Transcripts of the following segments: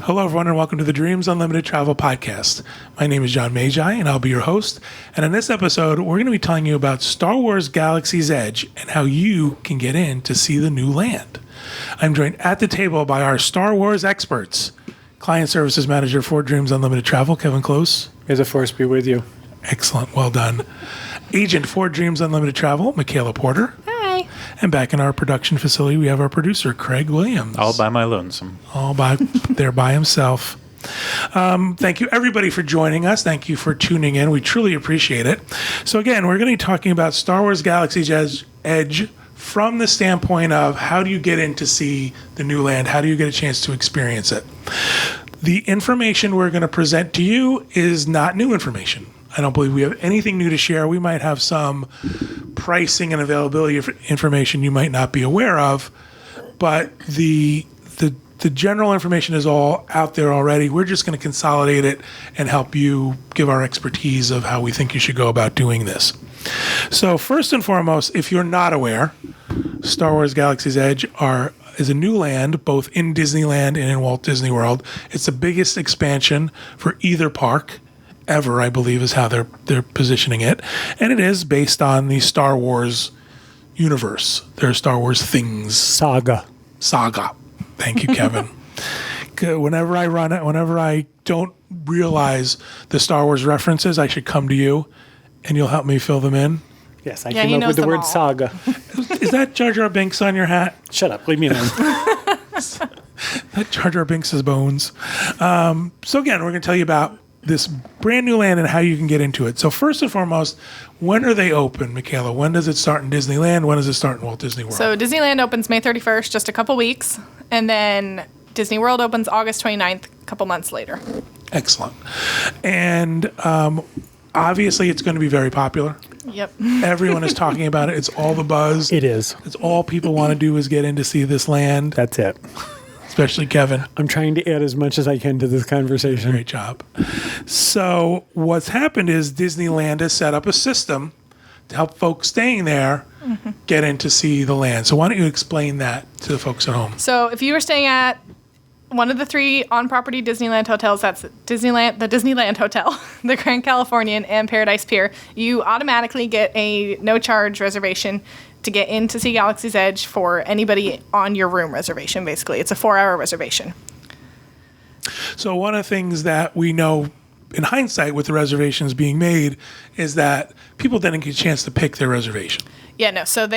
Hello, everyone, and welcome to the Dreams Unlimited Travel Podcast. My name is John Magi, and I'll be your host. And in this episode, we're going to be telling you about Star Wars Galaxy's Edge and how you can get in to see the new land. I'm joined at the table by our Star Wars experts, Client Services Manager for Dreams Unlimited Travel, Kevin Close. May the force be with you. Excellent. Well done. Agent for Dreams Unlimited Travel, Michaela Porter. Hi. And back in our production facility, we have our producer, Craig Williams. All by my lonesome. All by there by himself. Thank you, everybody, for joining us. Thank you for tuning in. We truly appreciate it. So again, we're going to be talking about Star Wars Galaxy's Edge from the standpoint of how do you get in to see the new land? How do you get a chance to experience it? The information we're going to present to you is not new information. I don't believe we have anything new to share. We might have some pricing and availability information you might not be aware of, but the general information is all out there already. We're just going to consolidate it and help you give our expertise of how we think you should go about doing this. So first and foremost, if you're not aware, Star Wars Galaxy's Edge is a new land, both in Disneyland and in Walt Disney World. It's the biggest expansion for either park ever, I believe, is how they're positioning it. And it is based on the Star Wars universe. There are Star Wars things. Saga. Thank you, Kevin. Whenever I don't realize the Star Wars references, I should come to you and you'll help me fill them in. Yes, I came up with the word saga. Is that Jar Jar Binks on your hat? Shut up. Leave me alone. That Jar Jar Binks' bones. So again, we're going to tell you about this brand new land and how you can get into it. So first and foremost, when are they open, Michaela? When does it start in Disneyland? When does it start in Walt Disney World? So Disneyland opens May 31st, just a couple weeks. And then Disney World opens August 29th, a couple months later. Excellent. And obviously it's going to be very popular. Yep. Everyone is talking about it. It's all the buzz. It is. It's all people want to do is get in to see this land. That's it. Especially Kevin. I'm trying to add as much as I can to this conversation. Great job. So what's happened is Disneyland has set up a system to help folks staying there get in to see the land. So why don't you explain that to the folks at home? So if you were staying at one of the three on-property Disneyland hotels, that's the Disneyland Hotel, the Grand Californian, and Paradise Pier, you automatically get a no-charge reservation to get in to see Galaxy's Edge for anybody on your room reservation, basically. It's a 4-hour reservation. So one of the things that we know in hindsight with the reservations being made is that people didn't get a chance to pick their reservation. Yeah, no. So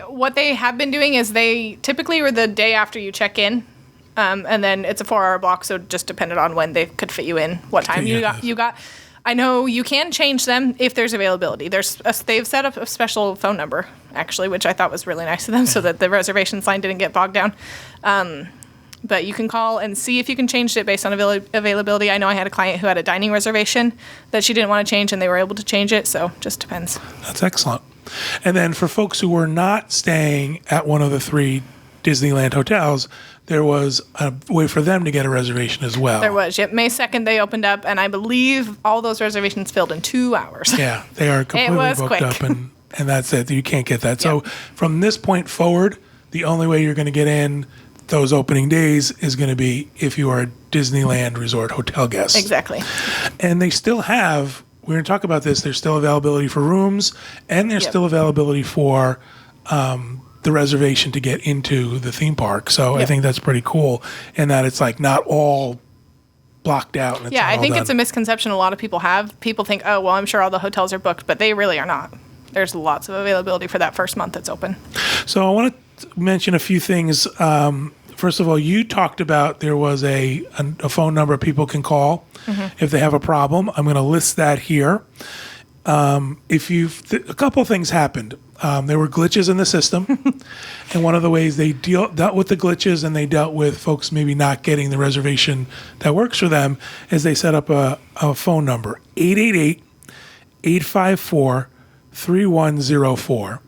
what they have been doing is they typically were the day after you check in, and then it's a 4-hour block, so it just depended on when they could fit you in, what time you got. I know you can change them if there's availability. They've set up a special phone number, actually, which I thought was really nice of them, so that the reservations line didn't get bogged down. But you can call and see if you can change it based on availability. I know I had a client who had a dining reservation that she didn't want to change, and they were able to change it, so just depends. That's excellent. And then for folks who were not staying at one of the three Disneyland hotels, there was a way for them to get a reservation as well. There was. Yep. May 2nd, they opened up, and I believe all those reservations filled in 2 hours. Yeah, they are completely booked quick. up, and that's it. You can't get that. Yep. So from this point forward, the only way you're going to get in those opening days is going to be if you are a Disneyland Resort hotel guest. Exactly. And they still have, we're going to talk about this, there's still availability for rooms, and there's still availability for the reservation to get into the theme park. So I think that's pretty cool in that it's like not all blocked out. And it's I think done. it's a misconception a lot of people have. People think, oh, well, I'm sure all the hotels are booked, but they really are not. There's lots of availability for that first month it's open. So I want to mention a few things. First of all, you talked about there was a phone number people can call if they have a problem. I'm going to list that here. A couple of things happened. There were glitches in the system, and one of the ways they dealt with the glitches and they dealt with folks maybe not getting the reservation that works for them is they set up a phone number, 888-854-3104.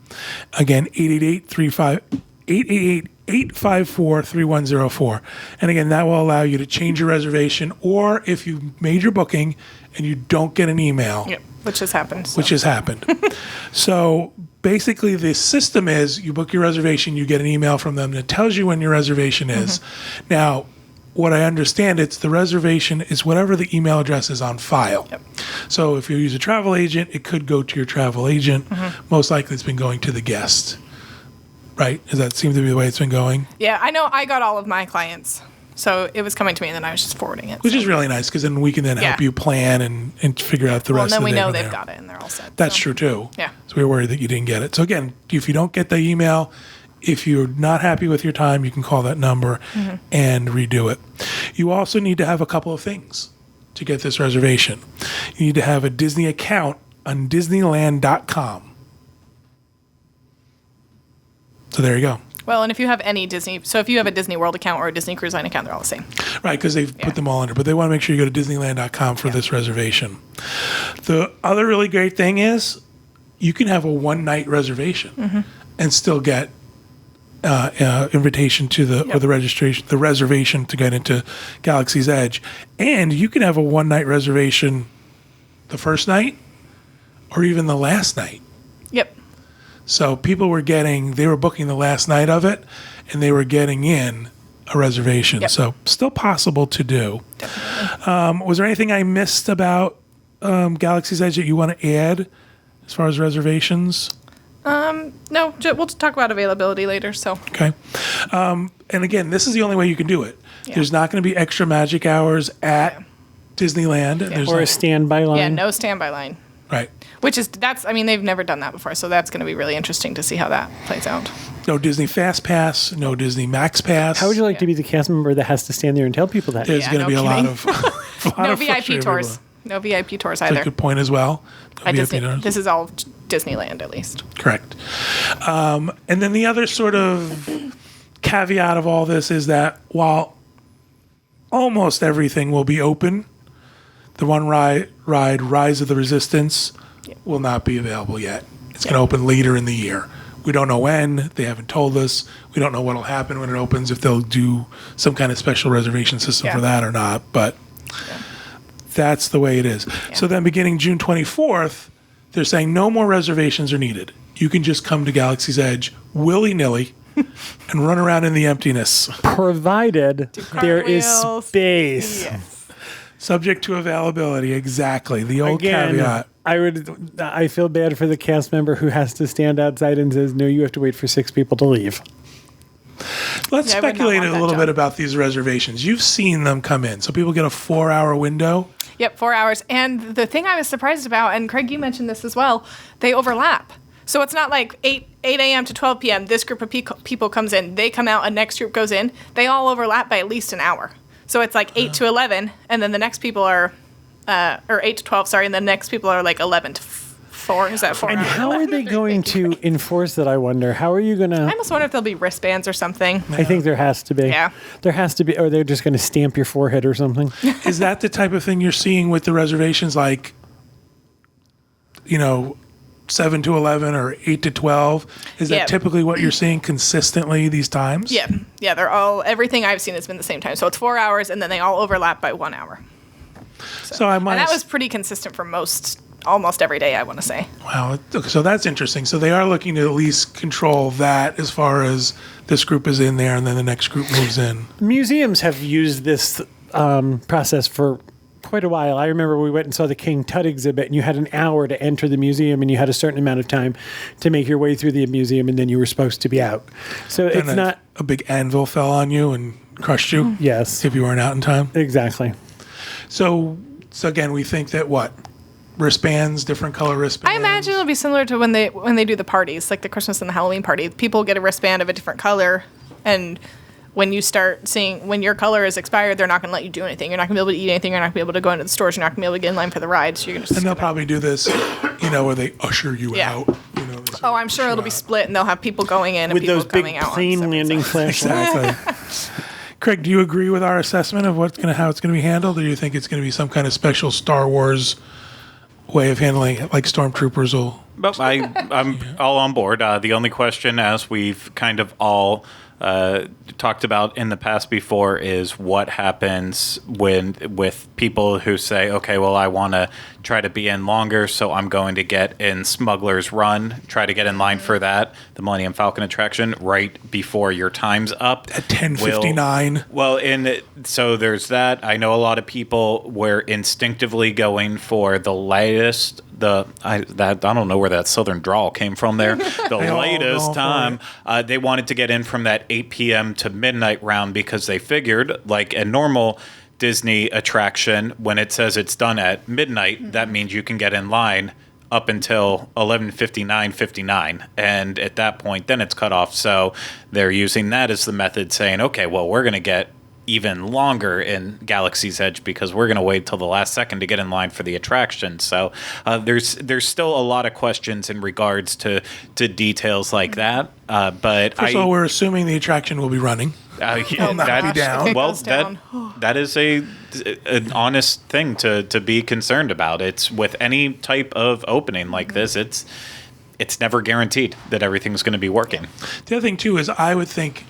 Again, 888-854-3104. And again, that will allow you to change your reservation, or if you made your booking and you don't get an email. Yep. Which has happened. So basically the system is you book your reservation, you get an email from them that tells you when your reservation is. Now, what I understand, it's the reservation is whatever the email address is on file. Yep. So if you use a travel agent, it could go to your travel agent. Most likely it's been going to the guest. Right? Does that seem to be the way it's been going? Yeah, I know I got all of my clients. So it was coming to me, and then I was just forwarding it. Which is really nice, because then we can then help you plan and figure out the Well, rest and of then the we day know from they've there. got it, and they're all set. That's so. true, too. Yeah. So we were worried that you didn't get it. So again, if you don't get the email, if you're not happy with your time, you can call that number and redo it. You also need to have a couple of things to get this reservation. You need to have a Disney account on Disneyland.com. So there you go. Well, and if you have any Disney, so if you have a Disney World account or a Disney Cruise Line account, they're all the same. Right, because they've put them all under. But they want to make sure you go to Disneyland.com for this reservation. The other really great thing is you can have a one-night reservation and still get invitation to the or the reservation to get into Galaxy's Edge. And you can have a one-night reservation the first night or even the last night. Yep. So people they were booking the last night of it, and they were getting in a reservation. Yep. So still possible to do. Was there anything I missed about Galaxy's Edge that you want to add as far as reservations? No, we'll talk about availability later. So Okay. And again, this is the only way you can do it. There's not going to be extra magic hours at Disneyland. There's Or a standby line. yeah, no standby line. right. They've never done that before, so that's going to be really interesting to see how that plays out. No Disney Fast Pass, no Disney Max Pass. How would you like to be the cast member that has to stand there and tell people that? There's Yeah, going to no be a lot kidding. of a lot No of VIP frustrated tours. people. No VIP tours That's either. a good point as well. No VIP tours. This is all Disneyland, at least. Correct. And then the other sort of caveat of all this is that while almost everything will be open, the one ride Rise of the Resistance will not be available yet. It's going to open later in the year. We don't know when. They haven't told us. We don't know what will happen when it opens, if they'll do some kind of special reservation system for that or not. But that's the way it is. So then beginning June 24th, they're saying no more reservations are needed. You can just come to Galaxy's Edge willy-nilly and run around in the emptiness. Provided there is cartwheels. space. Yes. Subject to availability, exactly. The old Again, caveat. I feel bad for the cast member who has to stand outside and says, no, you have to wait for 6 people to leave. Let's Yeah, I would not speculate want a that little job. bit about these reservations. You've seen them come in. So people get a 4-hour window. Yep, 4 hours. And the thing I was surprised about, and Craig, you mentioned this as well, they overlap. So it's not like 8 a.m. to 12 p.m. This group of people comes in, they come out, a next group goes in. They all overlap by at least an hour. So it's like 8 to 11, and then the next people are, or 8 to 12, sorry, and the next people are like 11 to 4. Is that 4 And hours? how are they going to enforce that, I wonder? How are you going I to... almost wonder if there'll be wristbands or something. I think there has to be. Yeah. There has to be, or they're just going to stamp your forehead or something. Is that the type of thing you're seeing with the reservations, like, 7 to 11 or 8 to 12? Is that Yeah. typically what you're seeing consistently these times? Yeah, they're all, everything I've seen has been the same time. So it's 4 hours, and then they all overlap by 1 hour. So I might. And that was pretty consistent for almost every day, I want to say. Wow. So that's interesting. So they are looking to at least control that as far as this group is in there and then the next group moves in. Museums have used this process for quite a while. I remember we went and saw the King Tut exhibit, and you had an hour to enter the museum, and you had a certain amount of time to make your way through the museum, and then you were supposed to be out. So it's And not... a big anvil fell on you and crushed you. Yes. If you weren't out in time. Exactly. So again, we think that what? Wristbands, different color wristbands. I imagine it'll be similar to when they do the parties, like the Christmas and the Halloween party. People get a wristband of a different color, and when you start seeing when your color is expired, they're not going to let you do anything. You're not going to be able to eat anything. You're not going to be able to go into the stores. You're not going to be able to get in line for the ride. So you're going to. And they'll probably do this, where they usher you Yeah. out. They sort Oh, of I'm sure usher it'll be out. split, and they'll have people going in and With people those big coming out. on plane separate landing sides. flashlights. Exactly. Craig, do you agree with our assessment of how it's going to be handled, or do you think it's going to be some kind of special Star Wars way of handling it, like stormtroopers will? But I'm all on board. The only question, as we've kind of all talked about in the past before is what happens with people who say, okay, well, I want to try to be in longer, so I'm going to get in Smuggler's Run, try to get in line for that, the Millennium Falcon attraction, right before your time's up. At 10:59. So there's that. I know a lot of people were instinctively going for the latest, I don't know where that southern drawl came from there. The latest time. They wanted to get in from that 8 p.m. to midnight round because they figured, like a normal Disney attraction, when it says it's done at midnight, that means you can get in line up until 11:59, and at that point, then it's cut off. So they're using that as the method, saying, okay, well, we're going to get even longer in Galaxy's Edge because we're going to wait till the last second to get in line for the attraction. So there's still a lot of questions in regards to details like that. But First of all, we're assuming the attraction will be running. Not be down. Well, Goes down. that is an honest thing to be concerned about. It's with any type of opening like this, it's never guaranteed that everything's going to be working. The other thing too is I would think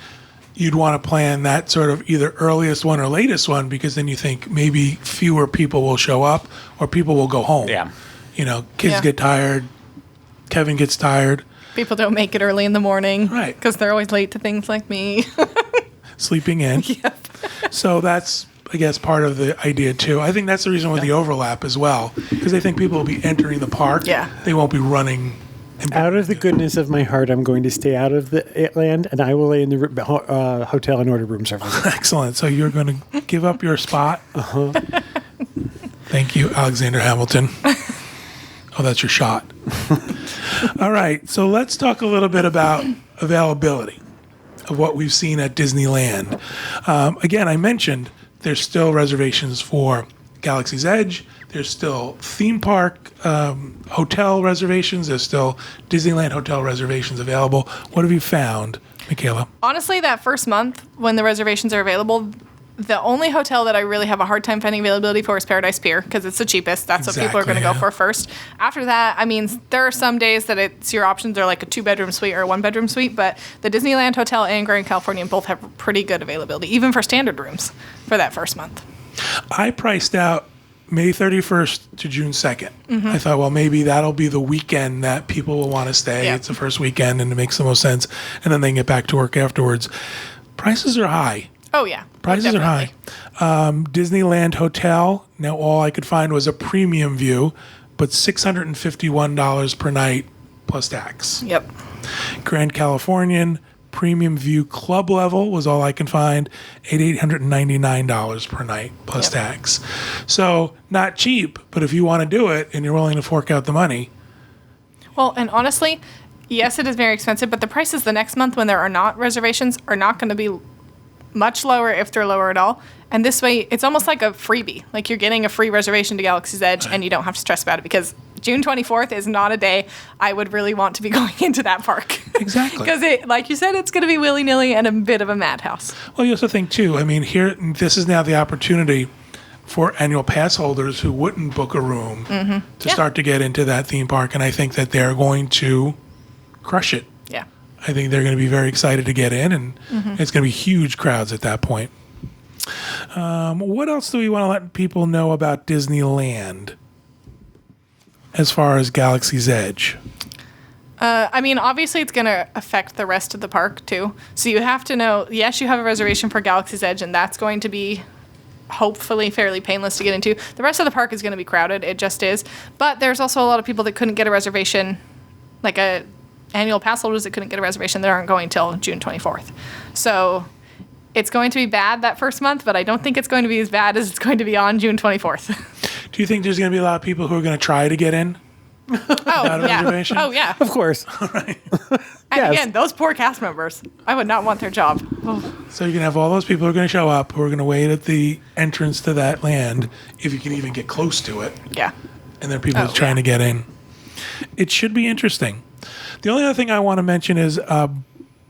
you'd want to plan that sort of either earliest one or latest one, because then you think maybe fewer people will show up or people will go home. Yeah. Kids get tired. Kevin gets tired. People don't make it early in the morning. Right. Because they're always late to things like me. Sleeping in. Yep. So that's, I guess, part of the idea too. I think that's the reason with the overlap as well, because I think people will be entering the park. Yeah. They won't be running. Out of the goodness of my heart, I'm going to stay out of the land, and I will lay in the hotel and order room service. Excellent. So you're going to give up your spot? Uh-huh. Thank you, Alexander Hamilton. Oh, that's your shot. All right. So let's talk a little bit about availability of what we've seen at Disneyland. Again, I mentioned there's still reservations for Galaxy's Edge. There's still theme park hotel reservations. There's still Disneyland hotel reservations available. What have you found, Michaela? Honestly, that first month when the reservations are available, the only hotel that I really have a hard time finding availability for is Paradise Pier because it's the cheapest. That's what people are going to go for first. After that, I mean, there are some days that your options are like a 2-bedroom suite or a 1-bedroom suite, but the Disneyland Hotel and Grand Californian both have pretty good availability, even for standard rooms for that first month. I priced out May 31st to June 2nd. Mm-hmm. I thought, well, maybe that'll be the weekend that people will want to stay. Yeah. It's the first weekend and it makes the most sense. And then they can get back to work afterwards. Prices are high. Oh, yeah. Prices are high. Disneyland Hotel, now all I could find was a premium view, but $651 per night plus tax. Yep. Grand Californian Premium View Club level was all I can find at $899 per night plus tax. So not cheap, but if you want to do it and you're willing to fork out the money. Well, and honestly, yes, it is very expensive, but the prices the next month when there are not reservations are not going to be much lower if they're lower at all. And this way, it's almost like a freebie. Like you're getting a free reservation to Galaxy's Edge and you don't have to stress about it because June 24th is not a day I would really want to be going into that park. Exactly. Because, like you said, it's going to be willy-nilly and a bit of a madhouse. Well, you also think, too, I mean, this is now the opportunity for annual pass holders who wouldn't book a room to start to get into that theme park. And I think that they're going to crush it. Yeah. I think they're going to be very excited to get in, and it's going to be huge crowds at that point. What else do we want to let people know about Disneyland as far as Galaxy's Edge? I mean, obviously it's going to affect the rest of the park, too. So you have to know, yes, you have a reservation for Galaxy's Edge, and that's going to be hopefully fairly painless to get into. The rest of the park is going to be crowded. It just is. But there's also a lot of people that couldn't get a reservation, like annual pass holders that couldn't get a reservation that aren't going till June 24th. So it's going to be bad that first month, but I don't think it's going to be as bad as it's going to be on June 24th. Do you think there's going to be a lot of people who are going to try to get in? Reservation? Oh, yeah. Of course. All right. And again, those poor cast members. I would not want their job. So you can have all those people who are going to show up, who are going to wait at the entrance to that land, if you can even get close to it. Yeah. And there are people trying to get in. It should be interesting. The only other thing I want to mention is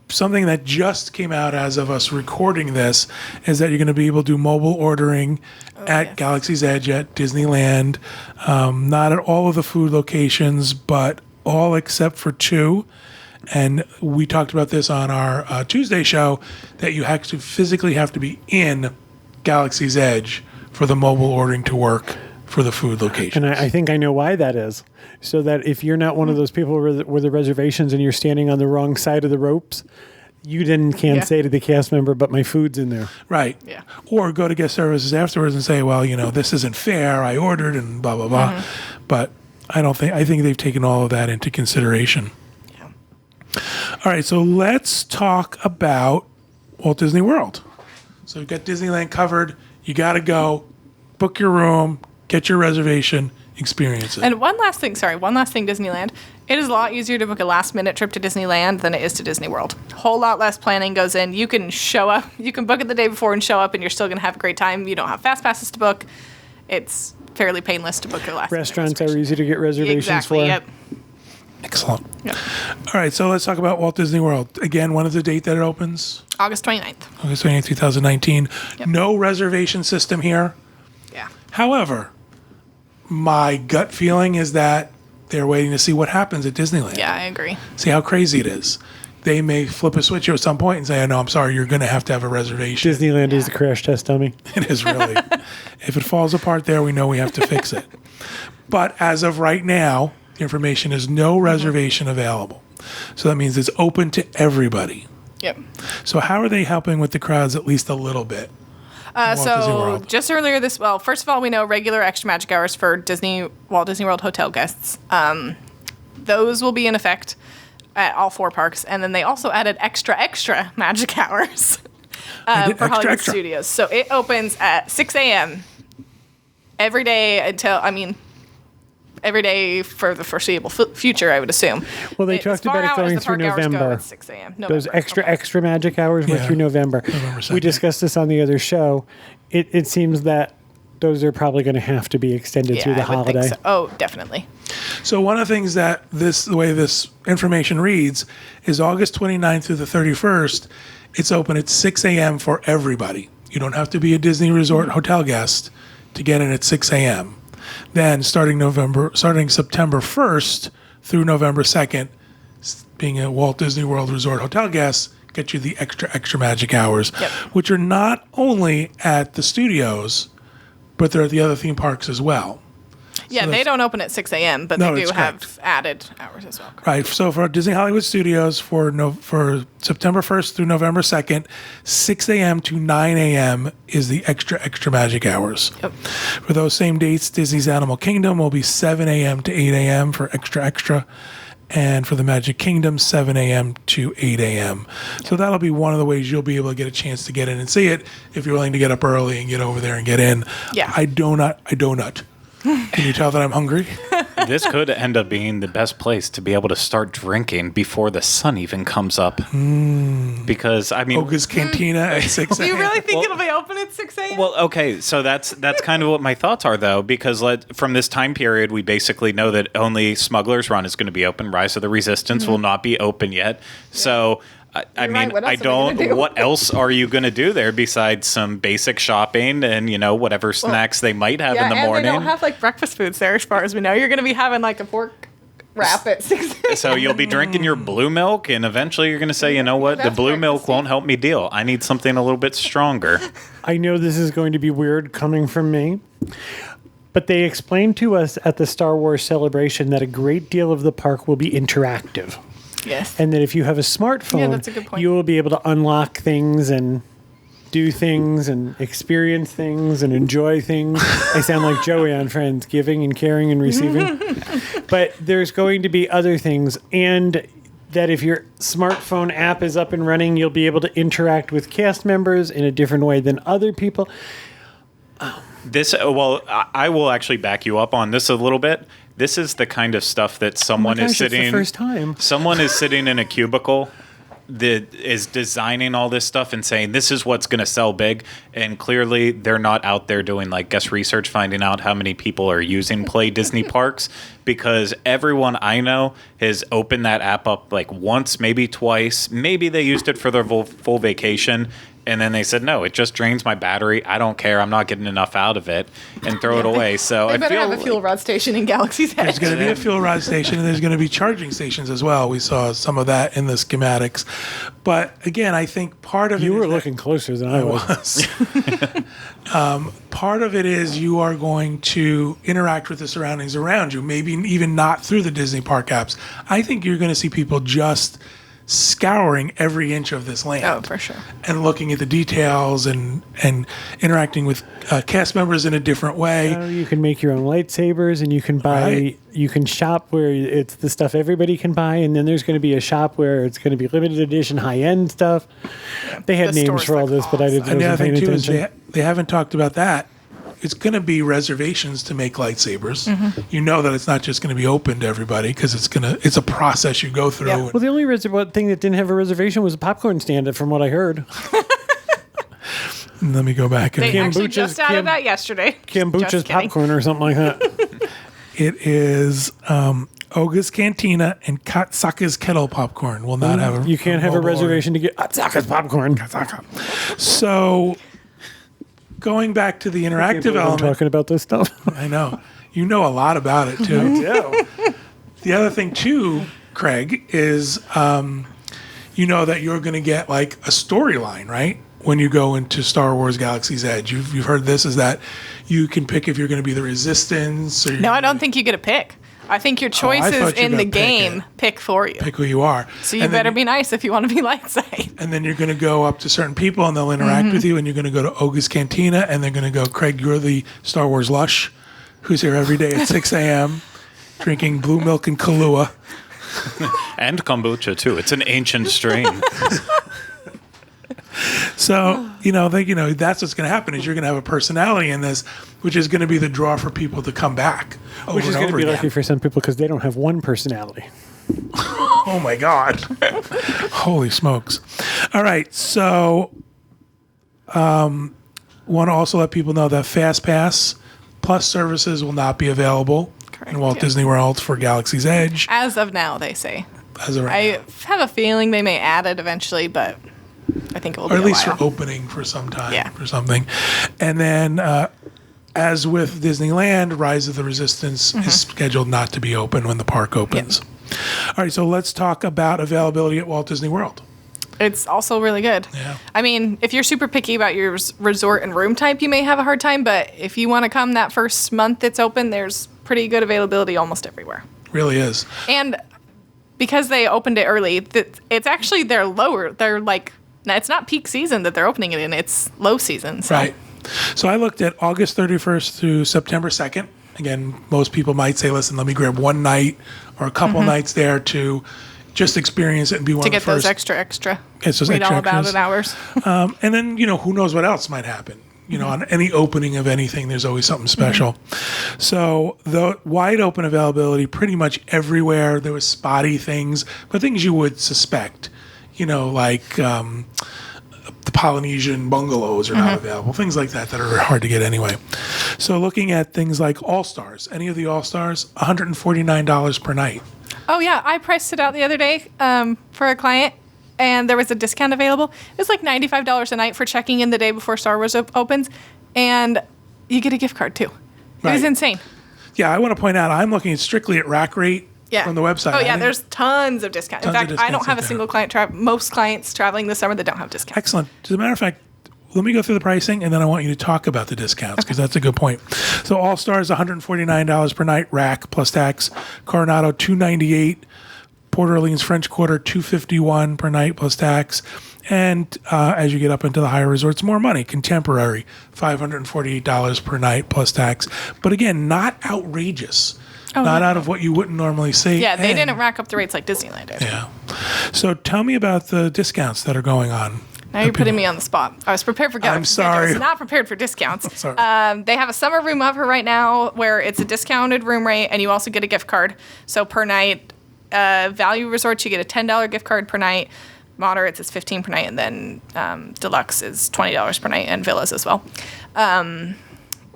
something that just came out as of us recording this is that you're going to be able to do mobile ordering at Galaxy's Edge at Disneyland. Not at all of the food locations, but all except for 2. And we talked about this on our Tuesday show, that you actually physically have to be in Galaxy's Edge for the mobile ordering to work for the food location. And I think I know why that is. So that if you're not one of those people with the reservations and you're standing on the wrong side of the ropes, you then can't say to the cast member, but my food's in there. Right. Yeah. Or go to guest services afterwards and say, well, this isn't fair. I ordered and blah, blah, blah. But I think they've taken all of that into consideration. Yeah. All right. So let's talk about Walt Disney World. So we've got Disneyland covered. You got to go, book your room, get your reservation, experience it. And one last thing, Disneyland. It is a lot easier to book a last-minute trip to Disneyland than it is to Disney World. Whole lot less planning goes in. You can show up. You can book it the day before and show up, and you're still going to have a great time. You don't have fast passes to book. It's fairly painless to book your last. Restaurants are easy to get reservations for. Yep. Excellent. Yep. All right, so let's talk about Walt Disney World. Again, when is the date that it opens? August 29th. August 28th, 2019. Yep. No reservation system here. Yeah. However, my gut feeling is that they're waiting to see what happens at Disneyland. Yeah, I agree. See how crazy it is. They may flip a switch at some point and say, oh, no, I'm sorry, you're going to have a reservation. Disneyland is the crash test dummy. It is really. If it falls apart there, we know we have to fix it. But as of right now, the information is no reservation available. So that means it's open to everybody. Yep. So how are they helping with the crowds at least a little bit? Walt Disney So World. just earlier first of all, we know regular extra magic hours for Walt Disney World hotel guests. Those will be in effect at all 4 parks. And then they also added extra magic hours for Hollywood Studios. So it opens at 6 a.m. every day every day for the foreseeable future, I would assume. Well, they talked about it going through November. At 6 a.m. Those extra magic hours were through November. November 2nd. We discussed this on the other show. It seems that those are probably going to have to be extended through the I would think holiday. so. Oh, definitely. So one of the things that the way this information reads is August 29th through the 31st, it's open at 6 a.m. for everybody. You don't have to be a Disney Resort hotel guest to get in at 6 a.m. Then starting September 1st through November 2nd, being a Walt Disney World Resort hotel guest, get you the extra magic hours, which are not only at the studios, but they're at the other theme parks as well. Yeah, they don't open at 6 a.m., but they do have added hours as well. Right. So for Disney Hollywood Studios for September 1st through November 2nd, 6 a.m. to 9 a.m. is the extra magic hours. Yep. For those same dates, Disney's Animal Kingdom will be 7 a.m. to 8 a.m. for extra. And for the Magic Kingdom, 7 a.m. to 8 a.m. So that'll be one of the ways you'll be able to get a chance to get in and see it if you're willing to get up early and get over there and get in. Yeah. I donut. Can you tell that I'm hungry? This could end up being the best place to be able to start drinking before the sun even comes up. Because, Oga's Cantina at 6 Do a.m. you really think it'll be open at 6 a.m.? Well, okay, so that's kind of what my thoughts are, though, because from this time period, we basically know that only Smuggler's Run is going to be open. Rise of the Resistance will not be open yet. So, I mean, what else I are we gonna don't. do? What else are you going to do there besides some basic shopping and whatever snacks they might have in the morning? And they don't have breakfast foods there, as far as we know. You're going to be having a pork wrap at 6 a.m. So you'll be drinking your blue milk, and eventually you're going to say, you know what, the That's blue milk breakfasty. won't help me deal. I need something a little bit stronger. I know this is going to be weird coming from me, but they explained to us at the Star Wars celebration that a great deal of the park will be interactive. Yes. And that if you have a smartphone, Yeah, that's a good point. you will be able to unlock things and do things and experience things and enjoy things. I sound like Joey on Friends, giving and caring and receiving. But there's going to be other things, and that if your smartphone app is up and running, you'll be able to interact with cast members in a different way than other people. I will actually back you up on this a little bit. This is the kind of stuff that someone is sitting. It's the first time. Someone is sitting in a cubicle that is designing all this stuff and saying this is what's going to sell big, and clearly they're not out there doing guest research, finding out how many people are using Play Disney parks, because everyone I know has opened that app up like once, maybe twice. Maybe they used it for their full vacation. And then they said, no, it just drains my battery. I don't care. I'm not getting enough out of it, and throw it away. So They better have a fuel rod station in Galaxy's Edge. There's going to be a fuel rod station, and there's going to be charging stations as well. We saw some of that in the schematics. But again, I think part of You it were is looking closer than I was. part of it is you are going to interact with the surroundings around you, maybe even not through the Disney Park apps. I think you're going to see people just scouring every inch of this land. Oh, for sure. And looking at the details and interacting with cast members in a different way. You can make your own lightsabers, and you can buy. Right. You can shop where it's the stuff everybody can buy, and then there's going to be a shop where it's going to be limited edition, high end stuff. They had The names stores for all look this, but I didn't. And the other wasn't thing paying too is attention. they haven't talked about that. It's going to be reservations to make lightsabers. You know that it's not just going to be open to everybody because it's a process you go through. Yeah. And- Well, the only thing that didn't have a reservation was a popcorn stand, from what I heard. Let me go back and They actually Kombucha's- just added that yesterday. Kombucha's Just kidding. popcorn or something like that. it is Oga's Cantina and Katsaka's Kettle Popcorn will not have a You can't have a mobile order. reservation to get Atsaka's popcorn. So going back to the interactive I'm element, talking about this stuff. I know you know a lot about it too. The other thing too, Craig, is you know that you're going to get like a storyline, right? When you go into Star Wars Galaxy's Edge, you've heard this, is that you can pick if you're going to be the Resistance or No, I don't think you get to pick. I think your choices thought you in got the to pick game it. pick for you. pick who you are. So you And then better be nice if you want to be light side. And then you're going to go up to certain people and they'll interact with you, and you're going to go to Oga's Cantina and they're going to go, Craig, you're the Star Wars Lush who's here every day at 6 a.m. drinking blue milk and Kahlua. And kombucha too. It's an ancient strain. So, that's what's going to happen is you're going to have a personality in this, which is going to be the draw for people to come back over Which is and going to over be again. lucky for some people because they don't have one personality. Oh my God. Holy smokes. All right. So, want to also let people know that Fast Pass Plus services will not be available in Walt yeah. Disney World for Galaxy's Edge. As of now, they say. As of right now. I have a feeling they may add it eventually, but I think it will be Or at a least while. for opening for some time Yeah. or something. And then, as with Disneyland, Rise of the Resistance is scheduled not to be open when the park opens. All right, so let's talk about availability at Walt Disney World. It's also really good. Yeah. I mean, if you're super picky about your resort and room type, you may have a hard time, but if you want to come that first month it's open, there's pretty good availability almost everywhere. Really is. And because they opened it early, it's actually they're lower. They're like, it's not peak season that they're opening it in, it's low season. So. Right. So I looked at August 31st through September 2nd. Again, most people might say, listen, let me grab one night or a couple nights there to just experience it and be one To of the get those first. extra. Get those Read extra all about extras. it hours. And then, who knows what else might happen. On any opening of anything, there's always something special. So the wide open availability pretty much everywhere. There was spotty things, but things you would suspect, like the Polynesian bungalows are not available, things like that are hard to get anyway. So looking at things like All-Stars, any of the All-Stars, $149 per night. Oh, yeah. I priced it out the other day for a client, and there was a discount available. It was like $95 a night for checking in the day before Star Wars opens, and you get a gift card, too. It was Right. insane. Yeah, I want to point out, I'm looking strictly at rack rate on the website. Oh, I yeah. didn't- There's tons of discounts. In Tons of fact, I don't discounts have out a there. single client, most clients traveling this summer that don't have discounts. Excellent. As a matter of fact, let me go through the pricing, and then I want you to talk about the discounts because that's a good point. So All Stars, $149 per night, rack plus tax. Coronado, $298. Port Orleans French Quarter, $251 per night plus tax. And as you get up into the higher resorts, more money. Contemporary, $548 per night plus tax. But again, not outrageous. Not out of what you wouldn't normally see. Yeah, they And- didn't rack up the rates like Disneyland did. Yeah. So tell me about the discounts that are going on. Now you're putting me on the spot. I was prepared for I'm sorry. I was not prepared for discounts. Sorry. They have a summer room offer right now where it's a discounted room rate, and you also get a gift card. So per night, value resorts, you get a $10 gift card per night. Moderates is $15 per night, and then deluxe is $20 per night, and villas as well.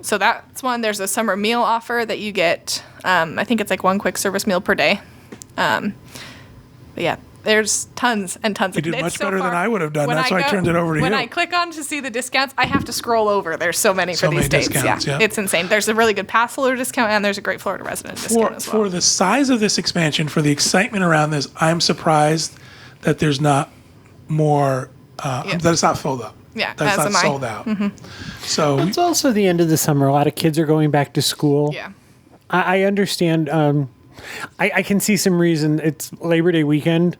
So that's one. There's a summer meal offer that you get. I think it's like one quick service meal per day. But yeah, there's tons and tons. You did much better than I would have done. That's why I turned it over to you. When I click on to see the discounts, I have to scroll over. There's so many for these dates. Discounts, yeah. It's insane. There's a really good pass holder discount, and there's a great Florida resident discount as well. For the size of this expansion, for the excitement around this, I'm surprised that there's not more, that it's not filled up. Yeah, that's as not am I. sold out. So It's also the end of the summer. A lot of kids are going back to school. Yeah. I understand. I can see some reason. It's Labor Day weekend.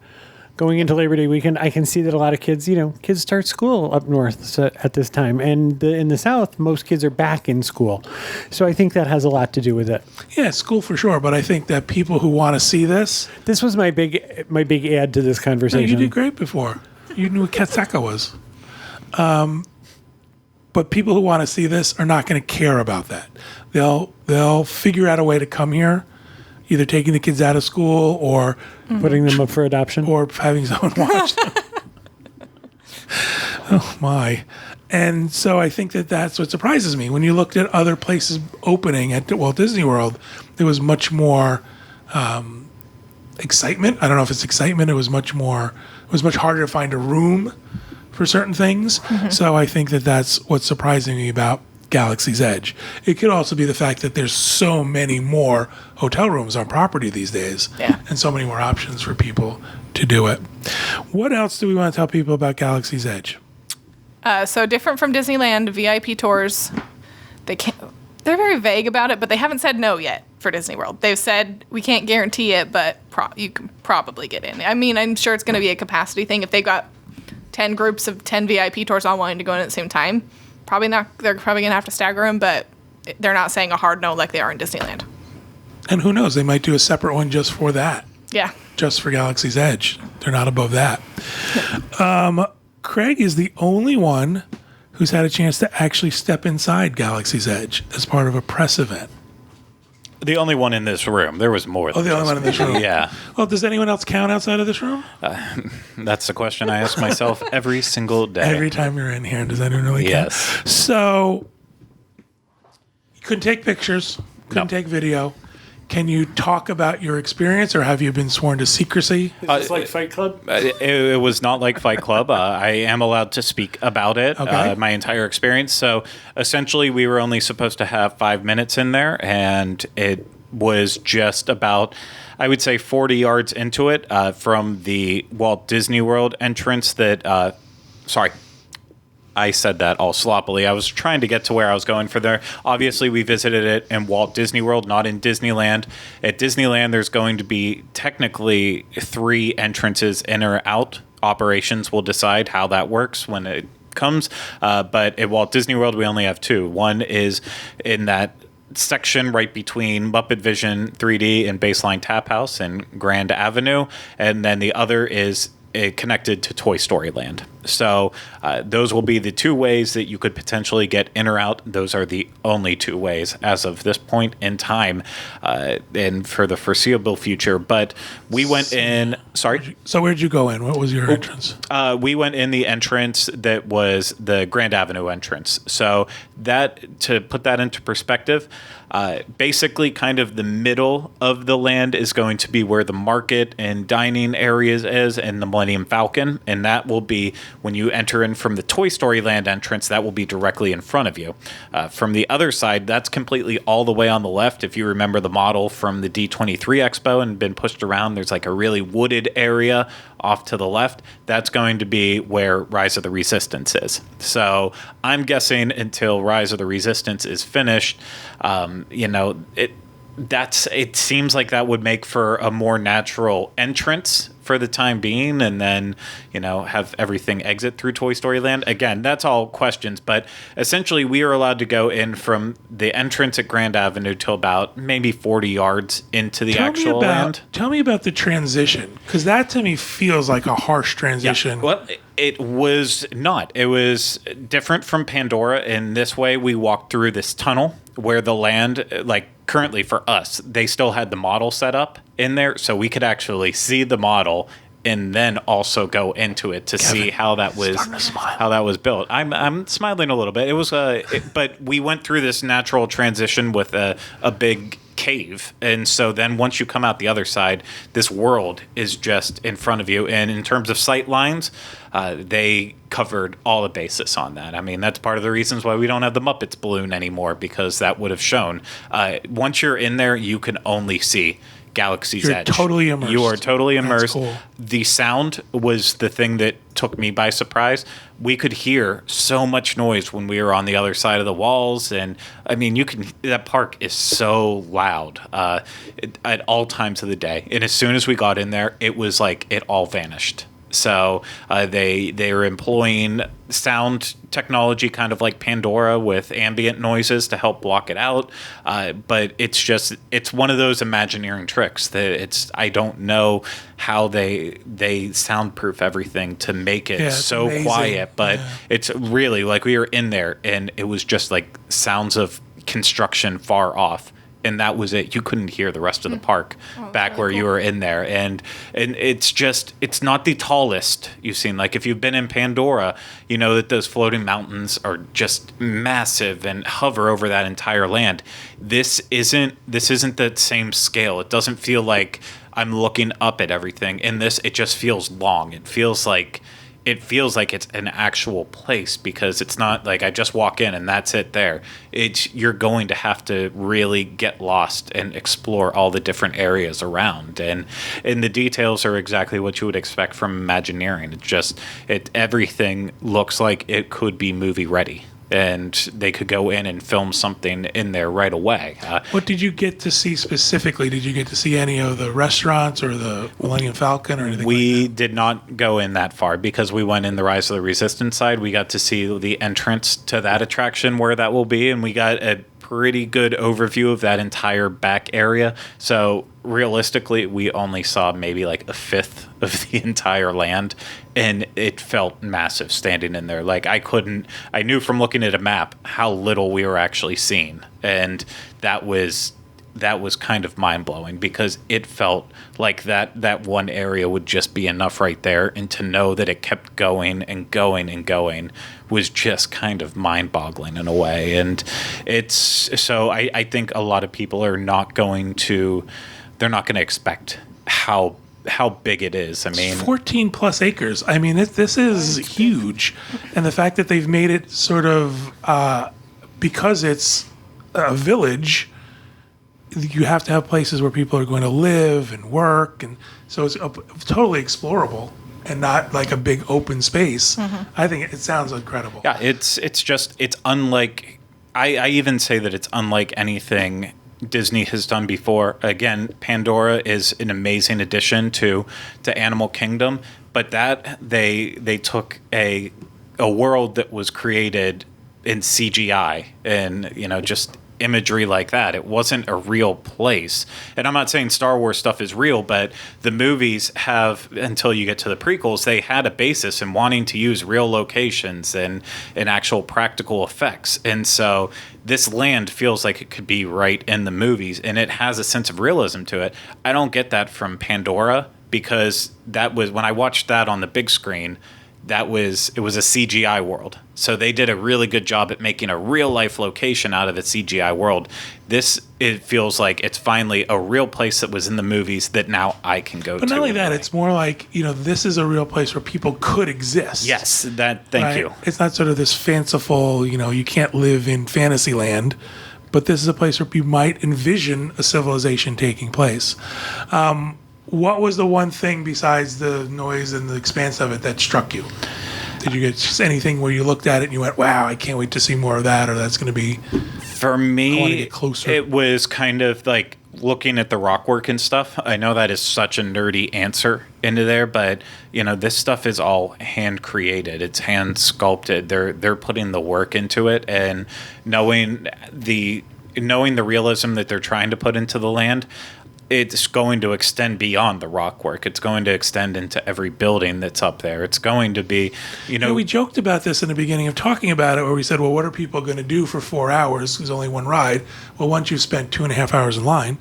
Going into Labor Day weekend, I can see that a lot of kids, kids start school up north at this time. And in the South, most kids are back in school. So I think that has a lot to do with it. yeah, school for sure. But I think that people who want to see this, This was my big add to this no, conversation. you did great before. You knew what Katsaka was. But people who want to see this are not going to care about that. They'll figure out a way to come here, either taking the kids out of school or Putting them up for adoption. or having someone watch them. Oh my. And so I think that that's what surprises me. When you looked at other places opening at Walt Disney World, there was much more excitement. I don't know if it's excitement. It was much harder to find a room for certain things. So I think that that's what's surprising me about Galaxy's Edge. It could also be the fact that there's so many more hotel rooms on property these days, and so many more options for people to do it. What else do we want to tell people about Galaxy's Edge? So different from Disneyland, VIP tours, they're very vague about it, but they haven't said no yet for Disney World. They've said we can't guarantee it, but you can probably get in. I mean, I'm sure it's going to be a capacity thing. If they've got 10 groups of 10 VIP tours all wanting to go in at the same time, probably not. They're probably going to have to stagger them, but they're not saying a hard no like they are in Disneyland. And who knows, they might do a separate one just for that. Yeah. Just for Galaxy's Edge. They're not above that. Craig is the only one who's had a chance to actually step inside Galaxy's Edge as part of a press event. The only one in this room. There was more than Oh, the only one in this room. Yeah. Well, does anyone else count outside of this room? That's the question I ask myself every single day. Every time you're in here, does anyone really count? Yes. So, you couldn't take pictures, couldn't No. take video. Can you talk about your experience, or have you been sworn to secrecy? It's like Fight Club. It was not like Fight Club. I am allowed to speak about it, Okay. my entire experience. So essentially, we were only supposed to have 5 minutes in there, and it was just about, I would say, 40 yards into it from the Walt Disney World entrance that, sorry. I said that all sloppily. I was trying to get to where I was going for there. Obviously, we visited it in Walt Disney World, not in Disneyland. At Disneyland, there's going to be technically 3 entrances in or out. Operations will decide how that works when it comes. But at Walt Disney World, we only have 2. One is in that section right between Muppet Vision 3D and Baseline Tap House and Grand Avenue. And then the other is connected to Toy Story Land. So those will be the 2 ways that you could potentially get in or out. Those are the only 2 ways as of this point in time and for the foreseeable future. But we went in... Sorry? So where'd you go in? What was your entrance? We went in the entrance that was the Grand Avenue entrance. So that, to put that into perspective, basically kind of the middle of the land is going to be where the market and dining areas is, and the Millennium Falcon. And that will be, when you enter in from the Toy Story Land entrance, that will be directly in front of you. From the other side, that's completely all the way on the left. If you remember the model from the D23 Expo and been pushed around, there's like a really wooded area off to the left. That's going to be where Rise of the Resistance is. So I'm guessing until Rise of the Resistance is finished, it seems like that would make for a more natural entrance for the time being, and then have everything exit through Toy Story Land. Again, that's all questions, but essentially we are allowed to go in from the entrance at Grand Avenue to about maybe 40 yards into the actual land. Tell me about the transition, because that to me feels like a harsh transition. Yeah. Well, it was not. It was different from Pandora in this way. We walked through this tunnel where the land, like currently for us, they still had the model set up in there, so we could actually see the model and then also go into it to see how that was built. I'm smiling a little bit. It was but we went through this natural transition with a big cave, and so then once you come out the other side, this world is just in front of you. And in terms of sight lines, they covered all the basis on that. I mean, that's part of the reasons why we don't have the Muppets balloon anymore, because that would have shown. Once you're in there, you can only see Galaxy's Edge. Totally immersed. You are totally immersed. That's cool. The sound was the thing that took me by surprise. We could hear so much noise when we were on the other side of the walls, and I mean, that park is so loud at all times of the day. And as soon as we got in there, it was like it all vanished. So they are employing sound technology, kind of like Pandora, with ambient noises to help block it out. But it's one of those Imagineering tricks that I don't know how they soundproof everything to make it so amazing. Quiet. But it's really like we were in there and it was just like sounds of construction far off. And that was it. You couldn't hear the rest of the park back where you were in there. And it's not the tallest you've seen. Like if you've been in Pandora, you know that those floating mountains are just massive and hover over that entire land. This isn't the same scale. It doesn't feel like I'm looking up at everything. In this, it just feels long. It feels like it's an actual place, because it's not like I just walk in and that's it there. You're going to have to really get lost and explore all the different areas around. And the details are exactly what you would expect from Imagineering. Everything looks like it could be movie ready. And they could go in and film something in there right away. What did you get to see specifically? Did you get to see any of the restaurants or the Millennium Falcon or anything We like that? did not go in that far because we went in the Rise of the Resistance side. We got to see the entrance to that attraction where that will be, and we got a pretty good overview of that entire back area. So realistically, we only saw maybe like a fifth of the entire land, and it felt massive standing in there. Like I knew from looking at a map how little we were actually seeing, and that was kind of mind-blowing, because it felt like that one area would just be enough right there, and to know that it kept going and going and going was just kind of mind-boggling in a way. And I think a lot of people are not going to expect how big it is. I mean, 14 plus acres. I mean, this is huge. And the fact that they've made it sort of, because it's a village, you have to have places where people are going to live and work. And so it's totally explorable and not like a big open space. I think it sounds incredible. Yeah, it's unlike, I even say that it's unlike anything Disney has done before. Again, Pandora is an amazing addition to Animal Kingdom, but that they took a world that was created in CGI and just imagery like that. It wasn't a real place. And I'm not saying Star Wars stuff is real, but the movies have, until you get to the prequels, they had a basis in wanting to use real locations and actual practical effects. And so this land feels like it could be right in the movies, and it has a sense of realism to it. I don't get that from Pandora, because that was, when I watched that on the big screen, it was a CGI world. So they did a really good job at making a real life location out of a CGI world. It feels like it's finally a real place that was in the movies that now I can go to. But not only that, it's more like, this is a real place where people could exist. Yes, thank you. It's not sort of this fanciful, you can't live in Fantasyland, but this is a place where you might envision a civilization taking place. What was the one thing besides the noise and the expanse of it that struck you? Did you get just anything where you looked at it and you went, wow, I can't wait to see more of that, or that's going to be... For me, I want to get closer. It was kind of like looking at the rock work and stuff. I know that is such a nerdy answer into there, but this stuff is all hand created. It's hand sculpted. They're putting the work into it, and knowing the realism that they're trying to put into the land, it's going to extend beyond the rock work. It's going to extend into every building that's up there. It's going to be, we joked about this in the beginning of talking about it, where we said, well, what are people going to do for 4 hours? There's only one ride. Well, once you've spent 2.5 hours in line,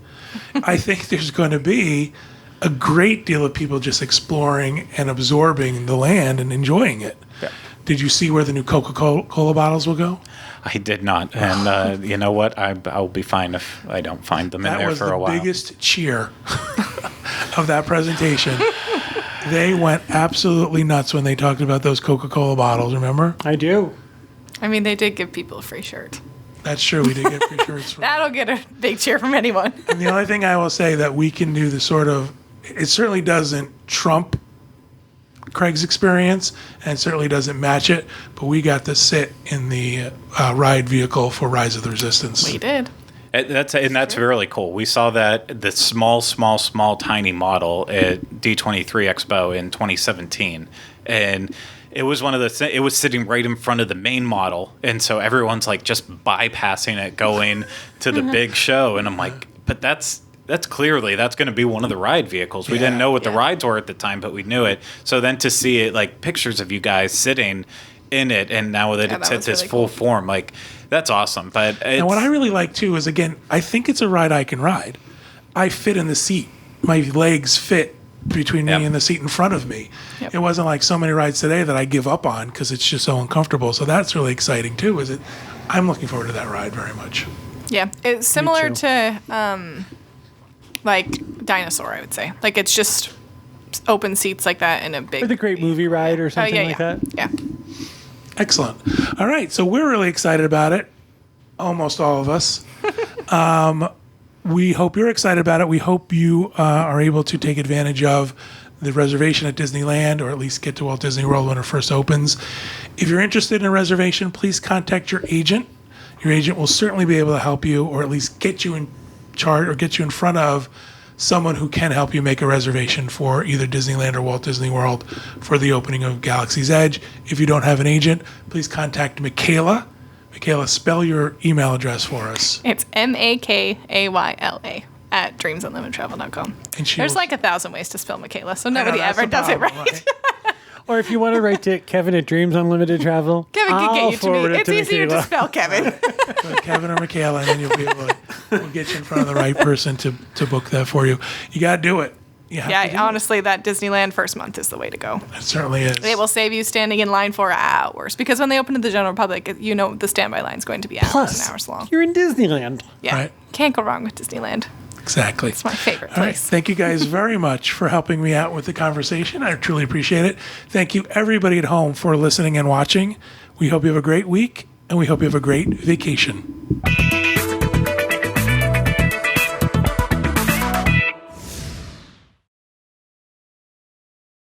I think there's going to be a great deal of people just exploring and absorbing the land and enjoying it. Yeah. Did you see where the new Coca-Cola bottles will go? I did not, and you know what? I'll be fine if I don't find them in there for a while. That was the biggest cheer of that presentation. They went absolutely nuts when they talked about those Coca-Cola bottles, remember? I do. I mean, they did give people a free shirt. That's true. We did get free shirts. That'll get a big cheer from anyone. And the only thing I will say that we can do the sort of, it certainly doesn't trump Craig's experience and certainly doesn't match it, but we got to sit in the ride vehicle for Rise of the Resistance. We did. That's really cool. We saw that the small, tiny model at D23 Expo in 2017, and it was one of the. It was sitting right in front of the main model, and so everyone's like just bypassing it, going to the big show, and I'm like, but that's clearly that's going to be one of the ride vehicles. We didn't know what the rides were at the time, but we knew it. So then to see it, like pictures of you guys sitting in it, and now that it's at this full form, like that's awesome. But and what I really like too is, again, I think it's a ride I can ride. I fit in the seat. My legs fit between me and the seat in front of me. Yep. It wasn't like so many rides today that I give up on because it's just so uncomfortable. So that's really exciting too. I'm looking forward to that ride very much. Yeah, it's similar to like Dinosaur, I would say. Like it's just open seats like that in a big. Or the Great Movie Ride or something like that. Yeah. Excellent. All right, so we're really excited about it. Almost all of us. We hope you're excited about it. We hope you are able to take advantage of the reservation at Disneyland, or at least get to Walt Disney World when it first opens. If you're interested in a reservation, please contact your agent. Your agent will certainly be able to help you, or at least get you in charge or get you in front of someone who can help you make a reservation for either Disneyland or Walt Disney World for the opening of Galaxy's Edge. If you don't have an agent, please contact Michaela. Michaela, spell your email address for us. It's MAKAYLA at dreamsunlimitedtravel.com. There's like 1,000 ways to spell Michaela, so nobody ever does it right. Or if you want to write to Kevin at Dreams Unlimited Travel, Kevin can get you to me. It's easier Michaela. to spell Kevin. Kevin or Michaela, and then you'll be able to we'll get you in front of the right person to book that for you. You got to do it. Honestly, that Disneyland first month is the way to go. It certainly is. It will save you standing in line for hours, because when they open to the general public, you know the standby line is going to be hours and hours long. You're in Disneyland. Yeah, right. Can't go wrong with Disneyland. Exactly. It's my favorite All right. place. Thank you guys very much for helping me out with the conversation. I truly appreciate it. Thank you, everybody at home, for listening and watching. We hope you have a great week, and we hope you have a great vacation.